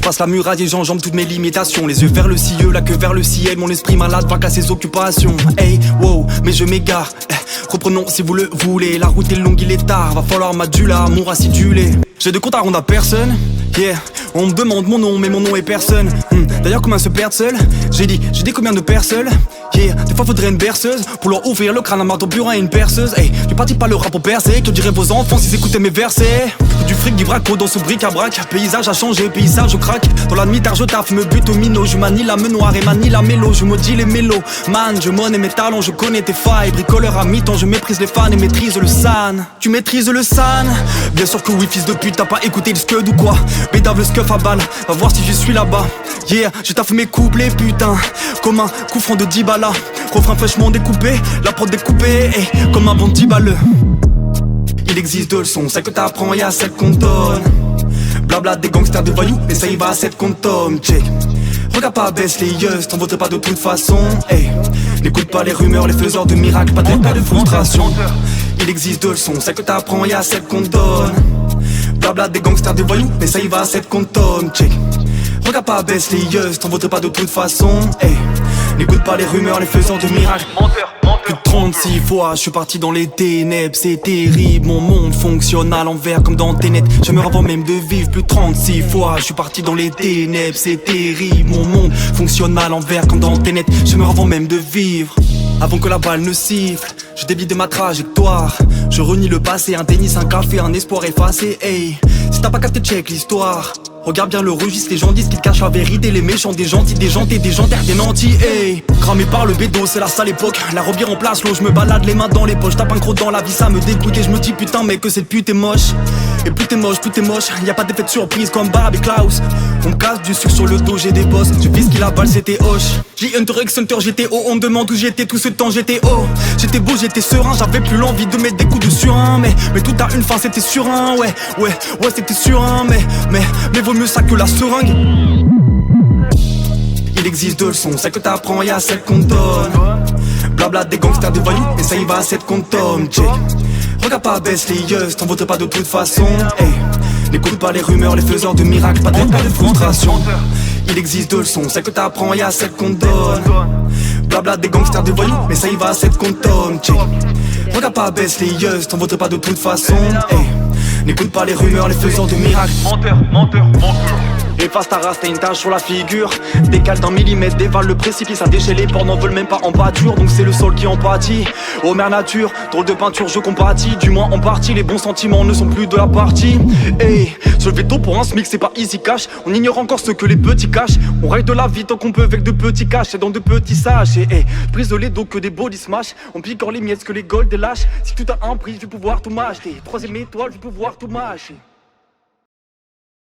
passe la muraille et j'enjambe toutes mes limitations. Les yeux vers le ciel, la queue vers le ciel. Mon esprit malade vaque à ses occupations. Hey, wow, mais je m'égare. Reprenons si vous le voulez. La route est longue, il est tard. Va falloir m'aduler, amour acidulé. J'ai de compte à rendre à personne. Yeah, on me demande mon nom, mais mon nom est personne. D'ailleurs, comment se perdre seul? J'ai dit combien de personnes? Yeah, des fois faudrait une berceuse pour leur ouvrir le crâne à marteau burin et une perceuse. Hey, tu partis pas le rap pour percer. Que diraient vos enfants s'ils écoutaient mes versets? Du fric, du braco dans ce bric-à-brac. Paysage a changé, paysage je craque. Dans la nuit tard je taffe, me bute au minot. Je manie la menoire et manie la mélo. Je maudis les mélos. Man, je monnaie mes talons, je connais tes failles. Bricoleur à mi-temps, je méprise les fans et maîtrise le san. Tu maîtrises le san? Bien sûr que oui, fils de pute, t'as pas écouté le scud ou quoi? Bédave le scuff à balle, va voir si je suis là-bas. Yeah, je taffe mes couplets, putain. Comme un coup franc de 10 balles. Refrain fraîchement découpé, la prod découpée, comme un bon 10 balles. Il existe deux leçons, celle que t'apprends et à celle qu'on donne. Blabla des gangsters, des voyous, et ça y va à cette qu'on tombe, check. Regarde pas, baisse les yeux, t'en voterais pas de toute façon, hey. N'écoute pas les rumeurs, les faiseurs de miracles, pas de frustration. Il existe deux leçons, celle que t'apprends et à celle qu'on donne. Blabla des gangsters, des voyous, mais ça y va à cette qu'on tombe, check. Regarde pas, baisse les yeux, t'en voterais pas de toute façon, hey. N'écoute pas les rumeurs, les faiseurs de miracles. Plus de 36 fois, je suis parti dans les ténèbres, c'est terrible. Mon monde fonctionne à l'envers comme dans Tenet. Je meurs avant même de vivre. Plus de 36 fois, je suis parti dans les ténèbres, c'est terrible. Mon monde fonctionne à l'envers comme dans Tenet. Je meurs avant même de vivre. Avant que la balle ne siffle, je débite de ma trajectoire. Je renie le passé, un tennis, un café, un espoir effacé. Hey, si t'as pas capté, check l'histoire. Regarde bien le registre, les gens disent qu'ils cachent la vérité. Les méchants, des gentils, des jantés, des jantaires, des nantis. Hey, cramé par le bédo, c'est la sale époque. La robière en place, l'eau, je me balade les mains dans les poches. Tape un croc dans la vie, ça me dégoûte. Et je me dis putain, mec, que cette pute est moche. Et plus t'es moche, y'a pas d'effet de surprise comme Barb et Klaus. On me casse du sucre sur le dos, j'ai des boss. Je vis qui la balle, c'était Hoche. J'ai Hunter x Hunter, j'étais haut. On me demande où j'étais tout ce temps, j'étais haut. J'étais beau, j'étais serein, j'avais plus l'envie de mettre des coups de surin. Mais tout a une fin, c'était surin. Ouais, c'était surin. Mais vaut mieux ça que la seringue. Il existe deux leçons, celle que t'apprends et à celle qu'on donne. Blabla des gangsters, des voyous, et ça y va à cette qu'on tombe, check. Regarde pas, baisse les yeux, t'en voterais pas de toute façon, hey. N'écoute pas les rumeurs, les faiseurs de miracles, pas de frustration. Il existe deux leçons, celle que t'apprends et à celle qu'on donne. Blabla des gangsters, des voyous, mais ça y va à cette qu'on tombe, check. Regarde pas, baisse les yeux, t'en voterais pas de toute façon, hey. N'écoute pas les rumeurs, les faiseurs de miracles. Menteur. Efface ta race, t'as une tache sur la figure. Décale d'un millimètre, dévale le précipice. Un déchet, les porcs n'en veulent même pas en pâture. Donc c'est le sol qui en pâtit. Oh mère nature, drôle de peinture, je compatis. Du moins en partie, les bons sentiments ne sont plus de la partie. Hey, se lever tôt pour un SMIC, c'est pas easy cash. On ignore encore ce que les petits cachent. On règle de la vie tant qu'on peut avec de petits cash. Et dans de petits saches. Et prise de lait donc que des body smash. On picore les miettes que les gold lâches. Si tout a un prix, je vais pouvoir tout m'acheter. Troisième étoile, je vais pouvoir tout m'acheter.